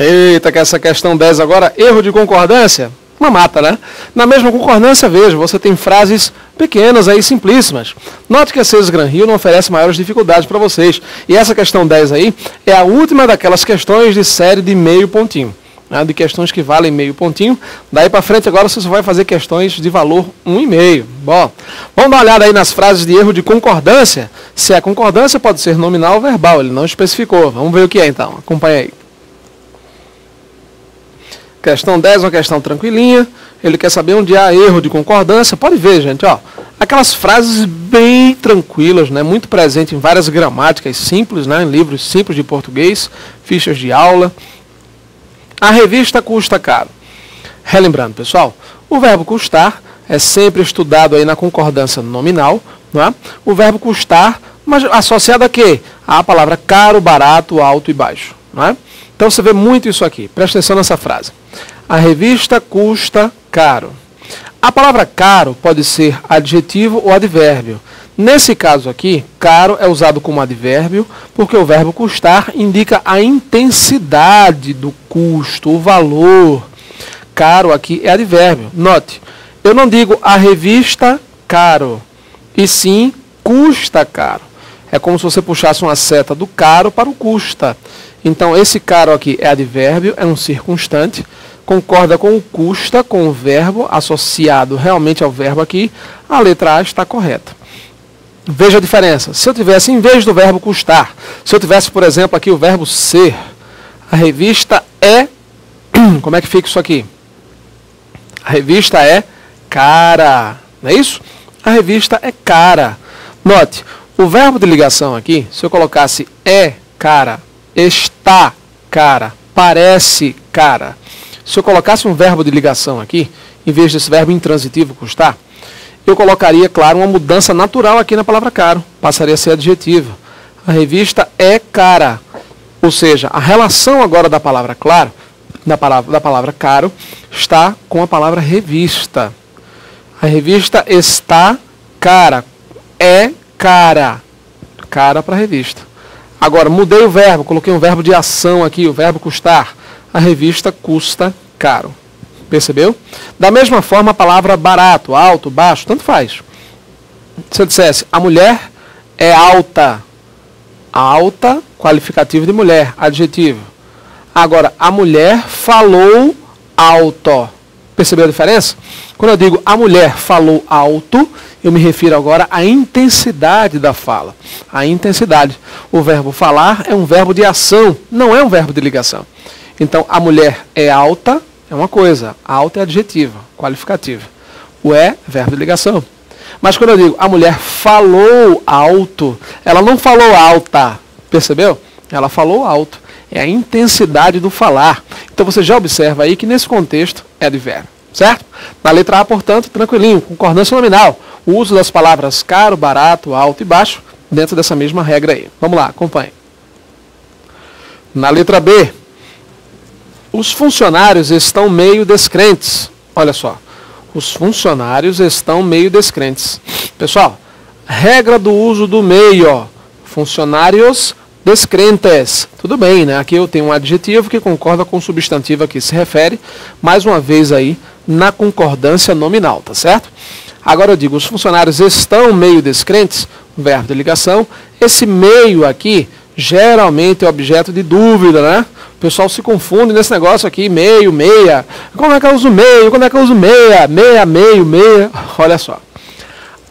Eita, que essa questão 10 agora, erro de concordância, uma mata, né? Na mesma concordância, veja, você tem frases pequenas aí, simplíssimas. Note que a CES Gran Rio não oferece maiores dificuldades para vocês. E essa questão 10 aí é a última daquelas questões de série de meio pontinho. Né? De questões que valem meio pontinho. Daí para frente agora você só vai fazer questões de valor 1,5. Bom, vamos dar uma olhada aí nas frases de erro de concordância. Se a concordância pode ser nominal ou verbal, ele não especificou. Vamos ver o que é então, acompanha aí. Questão 10, uma questão tranquilinha. Ele quer saber onde há erro de concordância. Pode ver, gente, ó. Aquelas frases bem tranquilas, né? Muito presente em várias gramáticas simples, né? Em livros simples de português, fichas de aula. A revista custa caro. Relembrando, pessoal, o verbo custar é sempre estudado aí na concordância nominal, não é? O verbo custar, mas associado a quê? A palavra caro, barato, alto e baixo, não é? Então você vê muito isso aqui. Presta atenção nessa frase. A revista custa caro. A palavra caro pode ser adjetivo ou advérbio. Nesse caso aqui, caro é usado como advérbio porque o verbo custar indica a intensidade do custo, o valor. Caro aqui é advérbio. Note, eu não digo a revista caro, e sim custa caro. É como se você puxasse uma seta do caro para o custa. Então, esse caro aqui é advérbio, é um circunstante, concorda com o custa, com o verbo, associado realmente ao verbo aqui, a letra A está correta. Veja a diferença. Se eu tivesse, em vez do verbo custar, se eu tivesse, por exemplo, aqui o verbo ser, a revista é... Como é que fica isso aqui? A revista é cara, não é isso? A revista é cara. Note, o verbo de ligação aqui, se eu colocasse é cara, está cara, parece cara. Se eu colocasse um verbo de ligação aqui, em vez desse verbo intransitivo custar, eu colocaria, claro, uma mudança natural aqui na palavra caro. Passaria a ser adjetivo. A revista é cara. Ou seja, a relação agora da palavra claro, da palavra caro, está com a palavra revista. A revista está cara. É cara. Cara para a revista. Agora, mudei o verbo, coloquei um verbo de ação aqui, o verbo custar. A revista custa caro. Percebeu? Da mesma forma, a palavra barato, alto, baixo, tanto faz. Se eu dissesse, a mulher é alta. Alta, qualificativo de mulher, adjetivo. Agora, a mulher falou alto. Percebeu a diferença? Quando eu digo a mulher falou alto, eu me refiro agora à intensidade da fala. A intensidade. O verbo falar é um verbo de ação, não é um verbo de ligação. Então, a mulher é alta, é uma coisa. Alta é adjetivo, qualificativo. O é verbo de ligação. Mas quando eu digo a mulher falou alto, ela não falou alta. Percebeu? Ela falou alto. É a intensidade do falar. Então, você já observa aí que nesse contexto é advérbio. Certo? Na letra A, portanto, tranquilinho, concordância nominal. O uso das palavras caro, barato, alto e baixo dentro dessa mesma regra aí. Vamos lá, acompanhe. Na letra B, os funcionários estão meio descrentes. Olha só, os funcionários estão meio descrentes. Pessoal, regra do uso do meio, ó. Funcionários descrentes. Tudo bem, né? Aqui eu tenho um adjetivo que concorda com o substantivo a que se refere, mais uma vez aí, na concordância nominal, tá certo? Agora eu digo, os funcionários estão meio descrentes, verbo de ligação. Esse meio aqui, geralmente é objeto de dúvida, né? O pessoal se confunde nesse negócio aqui, meio, meia. Como é que eu uso meio? Como é que eu uso meia? Meia, meio, meia. Olha só.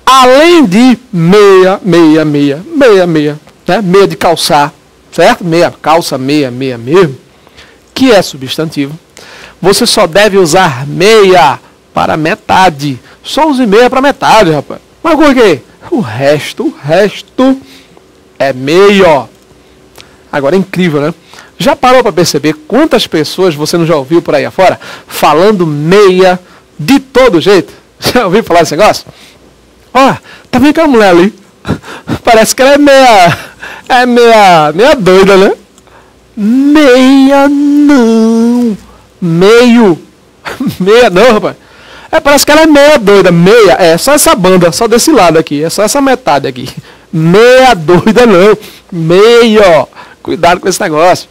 Além de meia, meia, meia, meia, meia, né? Meia de calçar, certo? Meia, calça, meia, meia mesmo, que é substantivo. Você só deve usar meia para metade. Só use meia para metade, rapaz. Mas por quê? O resto é meio. Agora é incrível, né? Já parou para perceber quantas pessoas você não já ouviu por aí afora falando meia de todo jeito? Já ouviu falar desse negócio? Ó, tá vendo aquela mulher ali? Parece que ela é meia doida, né? Meia não. Meio. Meia não, rapaz. Parece que ela é meia doida. Meia, é só essa banda, só desse lado aqui. É só essa metade aqui. Meia doida não. Meio. Cuidado com esse negócio.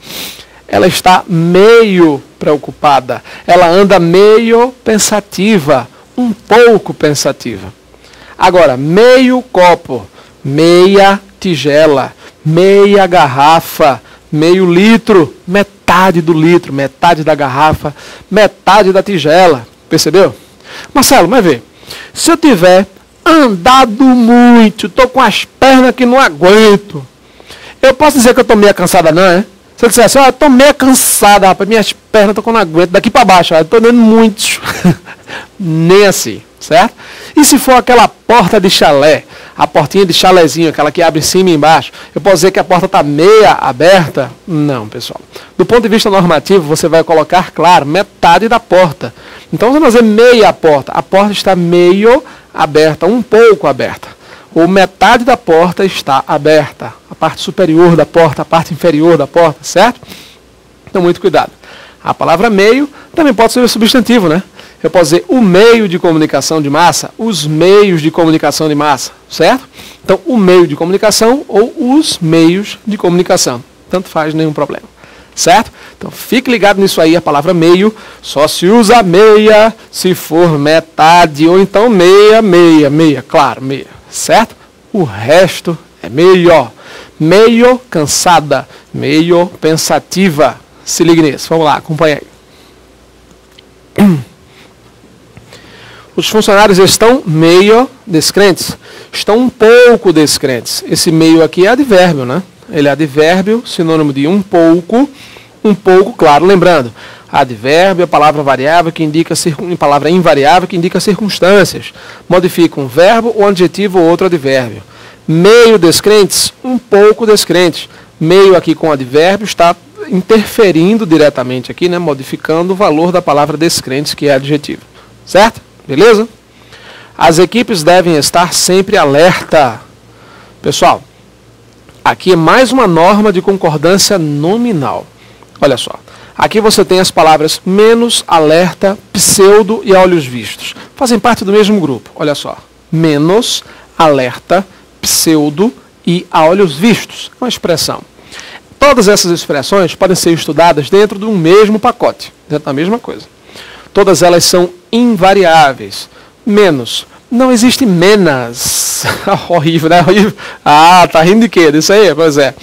ela está meio preocupada, ela anda meio pensativa, um pouco pensativa. Agora, meio copo, meia tigela, meia garrafa, meio litro, metade do litro, metade da garrafa, metade da tigela. Percebeu? Marcelo, mas vê, se eu tiver andado muito, estou com as pernas que não aguento, eu posso dizer que eu estou meio cansada não, é? Se eu dissesse, eu estou meio cansada, rapaz, minhas pernas estão que eu não aguento, daqui para baixo, eu estou dando muitos. Nem assim, certo? E se for aquela porta de chalé, a portinha de chalézinho, aquela que abre em cima e embaixo, eu posso dizer que a porta está meia aberta? Não, pessoal. Do ponto de vista normativo, você vai colocar, claro, metade da porta. Então, você vai dizer meia porta. A porta está meio aberta, um pouco aberta. Ou metade da porta está aberta. A parte superior da porta, a parte inferior da porta, certo? Então, muito cuidado. A palavra meio também pode ser substantivo, né? Eu posso dizer o meio de comunicação de massa, os meios de comunicação de massa, certo? Então, o meio de comunicação ou os meios de comunicação. Tanto faz, nenhum problema. Certo? Então, fique ligado nisso aí, a palavra meio só se usa meia se for metade, ou então meia, claro, meia. Certo? O resto é meio. Meio cansada, meio pensativa. Se ligue nisso. Vamos lá, acompanha aí. Os funcionários estão meio descrentes. Estão um pouco descrentes. Esse meio aqui é advérbio, né? Ele é advérbio, sinônimo de um pouco, claro. Lembrando, advérbio é palavra variável que indica palavra invariável que indica circunstâncias. Modifica um verbo, um adjetivo ou outro advérbio. Meio descrentes, um pouco descrentes. Meio aqui com advérbio está interferindo diretamente aqui, né? Modificando o valor da palavra descrentes, que é adjetivo. Certo? Beleza? As equipes devem estar sempre alerta. Pessoal, aqui é mais uma norma de concordância nominal. Olha só. Aqui você tem as palavras menos, alerta, pseudo e a olhos vistos. Fazem parte do mesmo grupo. Olha só. Menos, alerta, pseudo e a olhos vistos. Uma expressão. Todas essas expressões podem ser estudadas dentro de um mesmo pacote. Dentro da mesma coisa. Todas elas são invariáveis. Menos. Não existe menos. Horrível, né? Horrível. Ah, tá rindo de quê? Disso aí? Pois é.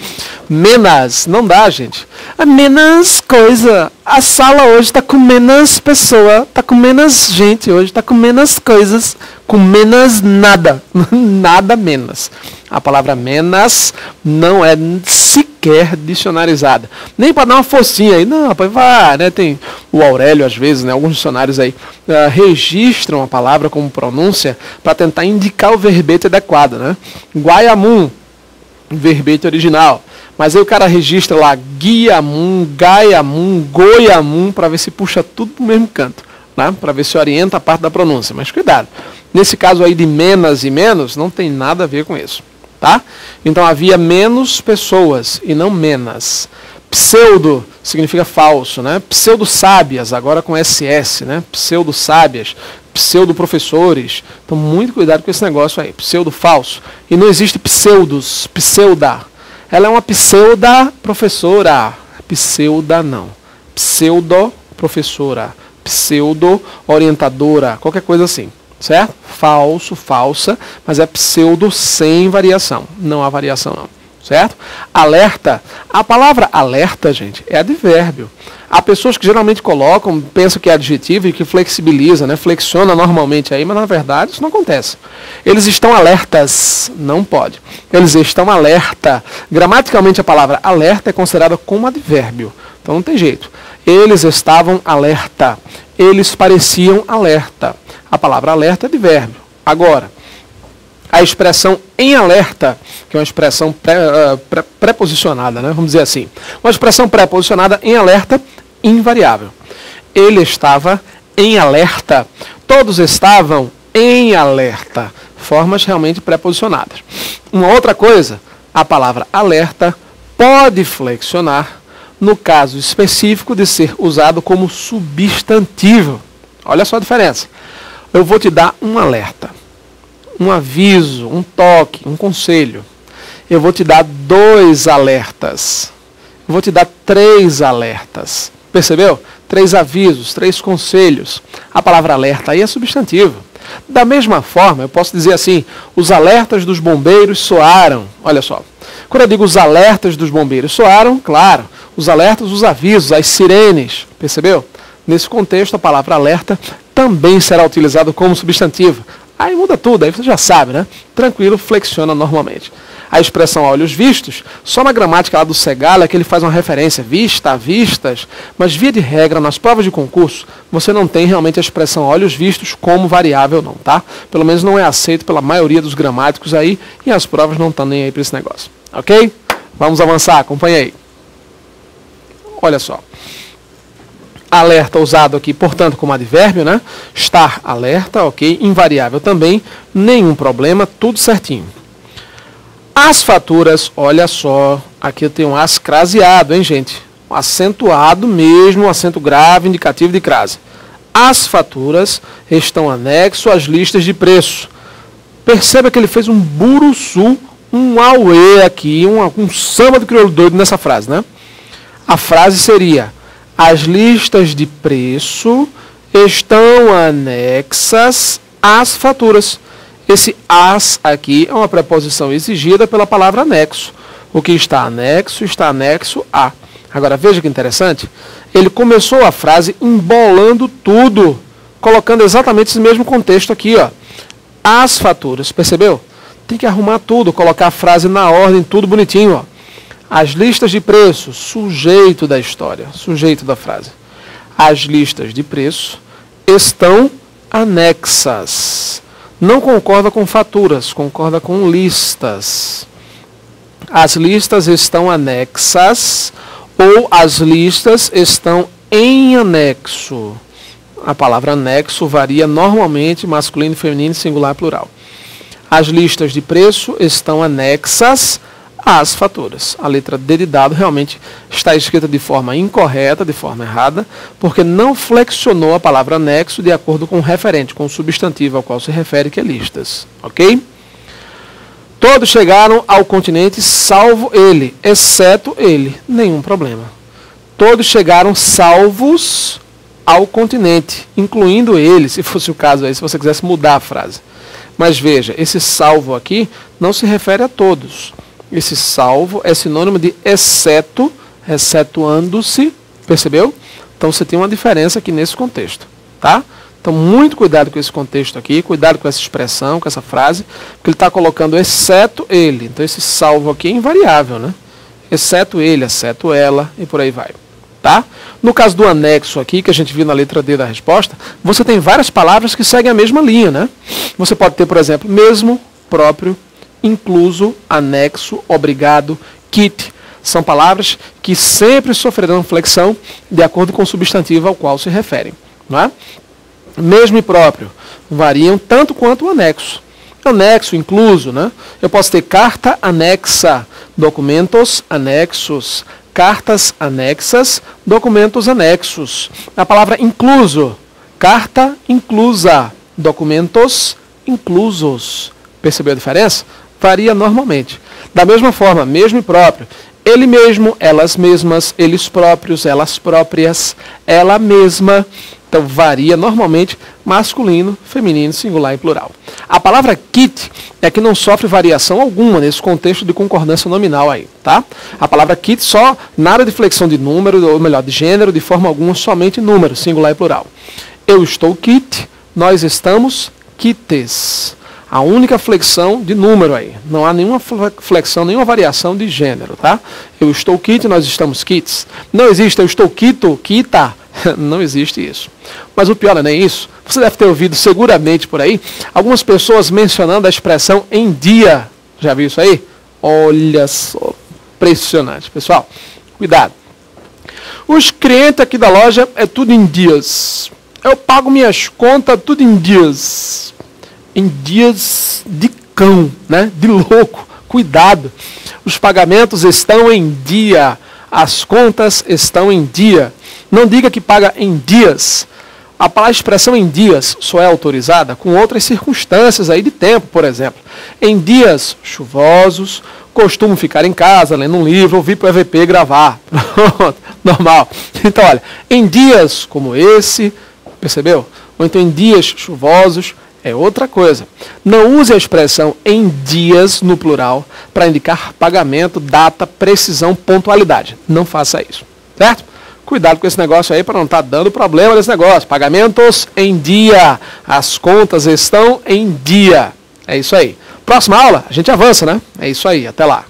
Menos. Não dá, gente. É menos coisa. A sala hoje está com menos pessoa. Está com menos gente hoje. Está com menos coisas. Com menos nada. Nada menos. A palavra menos não é sequer dicionarizada. Nem para dar uma focinha aí. Não, rapaz, vai, né? Tem o Aurélio, às vezes, né? Alguns dicionários aí registram a palavra como pronúncia para tentar indicar o verbete adequado, né? Guaiamum, verbete original. Mas aí o cara registra lá guiamum, gaiamum, goiamum, para ver se puxa tudo pro mesmo canto, né? Para ver se orienta a parte da pronúncia. Mas cuidado. Nesse caso aí de menos e menos, não tem nada a ver com isso. Tá? Então havia menos pessoas e não menos. Pseudo significa falso, né? Pseudo-sábias, agora com SS, né? Pseudo-sábias, pseudo-professores. Então muito cuidado com esse negócio aí, pseudo-falso. E não existe pseudos, pseuda. Ela é uma pseuda-professora. Pseuda não. Pseudo-professora, pseudo-orientadora, qualquer coisa assim. Certo? Falso, falsa, mas é pseudo sem variação. Não há variação não. Certo? Alerta. A palavra alerta, gente, é advérbio. Há pessoas que geralmente colocam, pensam que é adjetivo e que flexibiliza, né? Flexiona normalmente aí, mas na verdade isso não acontece. Eles estão alertas. Não pode. Eles estão alerta. Gramaticalmente a palavra alerta é considerada como advérbio. Então não tem jeito. Eles estavam alerta. Eles pareciam alerta. A palavra alerta é advérbio. Agora, a expressão em alerta, que é uma expressão preposicionada, né? Vamos dizer assim. Uma expressão preposicionada em alerta invariável. Ele estava em alerta. Todos estavam em alerta. Formas realmente preposicionadas. Uma outra coisa, a palavra alerta pode flexionar no caso específico de ser usado como substantivo. Olha só a diferença. Eu vou te dar um alerta, um aviso, um toque, um conselho. Eu vou te dar 2 alertas. vou te dar 3 alertas. Percebeu? 3 avisos, 3 conselhos. A palavra alerta aí é substantivo. Da mesma forma, eu posso dizer assim, os alertas dos bombeiros soaram. Olha só. Quando eu digo os alertas dos bombeiros soaram, claro, os alertas, os avisos, as sirenes. Percebeu? Nesse contexto, a palavra alerta também será utilizada como substantivo. Aí muda tudo, aí você já sabe, né? Tranquilo, flexiona normalmente. A expressão olhos vistos, só na gramática lá do Segal é que ele faz uma referência, vista, vistas, mas via de regra, nas provas de concurso, você não tem realmente a expressão olhos vistos como variável não, tá? Pelo menos não é aceito pela maioria dos gramáticos aí, e as provas não estão nem aí para esse negócio, ok? Vamos avançar, acompanha aí. Olha só. Alerta usado aqui, portanto, como advérbio, né? Estar alerta, ok? Invariável também, nenhum problema, tudo certinho. As faturas, olha só, aqui eu tenho um as craseado, hein, gente? Um acentuado mesmo, um acento grave, indicativo de crase. As faturas estão anexo às listas de preço. Perceba que ele fez um buruçu, um auê aqui, um samba do crioulo doido nessa frase, né? A frase seria: as listas de preço estão anexas às faturas. Esse as aqui é uma preposição exigida pela palavra anexo. O que está anexo a. Agora veja que interessante. Ele começou a frase embolando tudo, colocando exatamente esse mesmo contexto aqui, ó. As faturas, percebeu? Tem que arrumar tudo, colocar a frase na ordem, tudo bonitinho, ó. As listas de preço, sujeito da história, sujeito da frase. As listas de preço estão anexas. Não concorda com faturas, concorda com listas. As listas estão anexas ou as listas estão em anexo. A palavra anexo varia normalmente masculino, feminino, singular, plural. As listas de preço estão anexas às faturas. A letra D de dado realmente está escrita de forma incorreta, de forma errada, porque não flexionou a palavra anexo de acordo com o referente, com o substantivo ao qual se refere, que é listas. Ok? Todos chegaram ao continente, salvo ele, exceto ele. Nenhum problema. Todos chegaram salvos ao continente, incluindo ele, se fosse o caso aí, se você quisesse mudar a frase. Mas veja, esse salvo aqui não se refere a todos. Esse salvo é sinônimo de exceto, excetuando-se, percebeu? Então você tem uma diferença aqui nesse contexto, tá? Então muito cuidado com esse contexto aqui, cuidado com essa expressão, com essa frase, porque ele está colocando exceto ele. Então esse salvo aqui é invariável, né? Exceto ele, exceto ela e por aí vai, tá? No caso do anexo aqui, que a gente viu na letra D da resposta, você tem várias palavras que seguem a mesma linha, né? Você pode ter, por exemplo, mesmo, próprio, incluso, anexo, obrigado, kit. São palavras que sempre sofrerão flexão de acordo com o substantivo ao qual se referem. Não é? Mesmo e próprio variam tanto quanto o anexo. Anexo, incluso, né? Eu posso ter carta anexa, documentos anexos, cartas anexas, documentos anexos. A palavra incluso, carta inclusa, documentos inclusos. Percebeu a diferença? Varia normalmente. Da mesma forma, mesmo e próprio. Ele mesmo, elas mesmas, eles próprios, elas próprias, ela mesma. Então varia normalmente masculino, feminino, singular e plural. A palavra kit é que não sofre variação alguma nesse contexto de concordância nominal aí, tá? A palavra kit só nada de flexão de número, ou melhor, de gênero, de forma alguma, somente número, singular e plural. Eu estou kit, nós estamos kites. A única flexão de número aí. Não há nenhuma flexão, nenhuma variação de gênero, tá? Eu estou kit, nós estamos kits. Não existe eu estou quito, quita. Não existe isso. Mas o pior não é nem isso. Você deve ter ouvido seguramente por aí algumas pessoas mencionando a expressão em dia. Já viu isso aí? Olha só. Impressionante. Pessoal, cuidado. Os clientes aqui da loja é tudo em dias. Eu pago minhas contas tudo em dias. Em dias de cão, né? De louco. Cuidado. Os pagamentos estão em dia. As contas estão em dia. Não diga que paga em dias. A expressão em dias só é autorizada com outras circunstâncias aí de tempo, por exemplo. Em dias chuvosos, costumo ficar em casa, lendo um livro, ou vir para o EVP gravar. Pronto, normal. Então, olha, em dias como esse, percebeu? Ou então em dias chuvosos, é outra coisa. Não use a expressão em dias, no plural, para indicar pagamento, data, precisão, pontualidade. Não faça isso, certo? Cuidado com esse negócio aí para não estar dando problema nesse negócio. Pagamentos em dia. As contas estão em dia. É isso aí. Próxima aula, a gente avança, né? É isso aí. Até lá.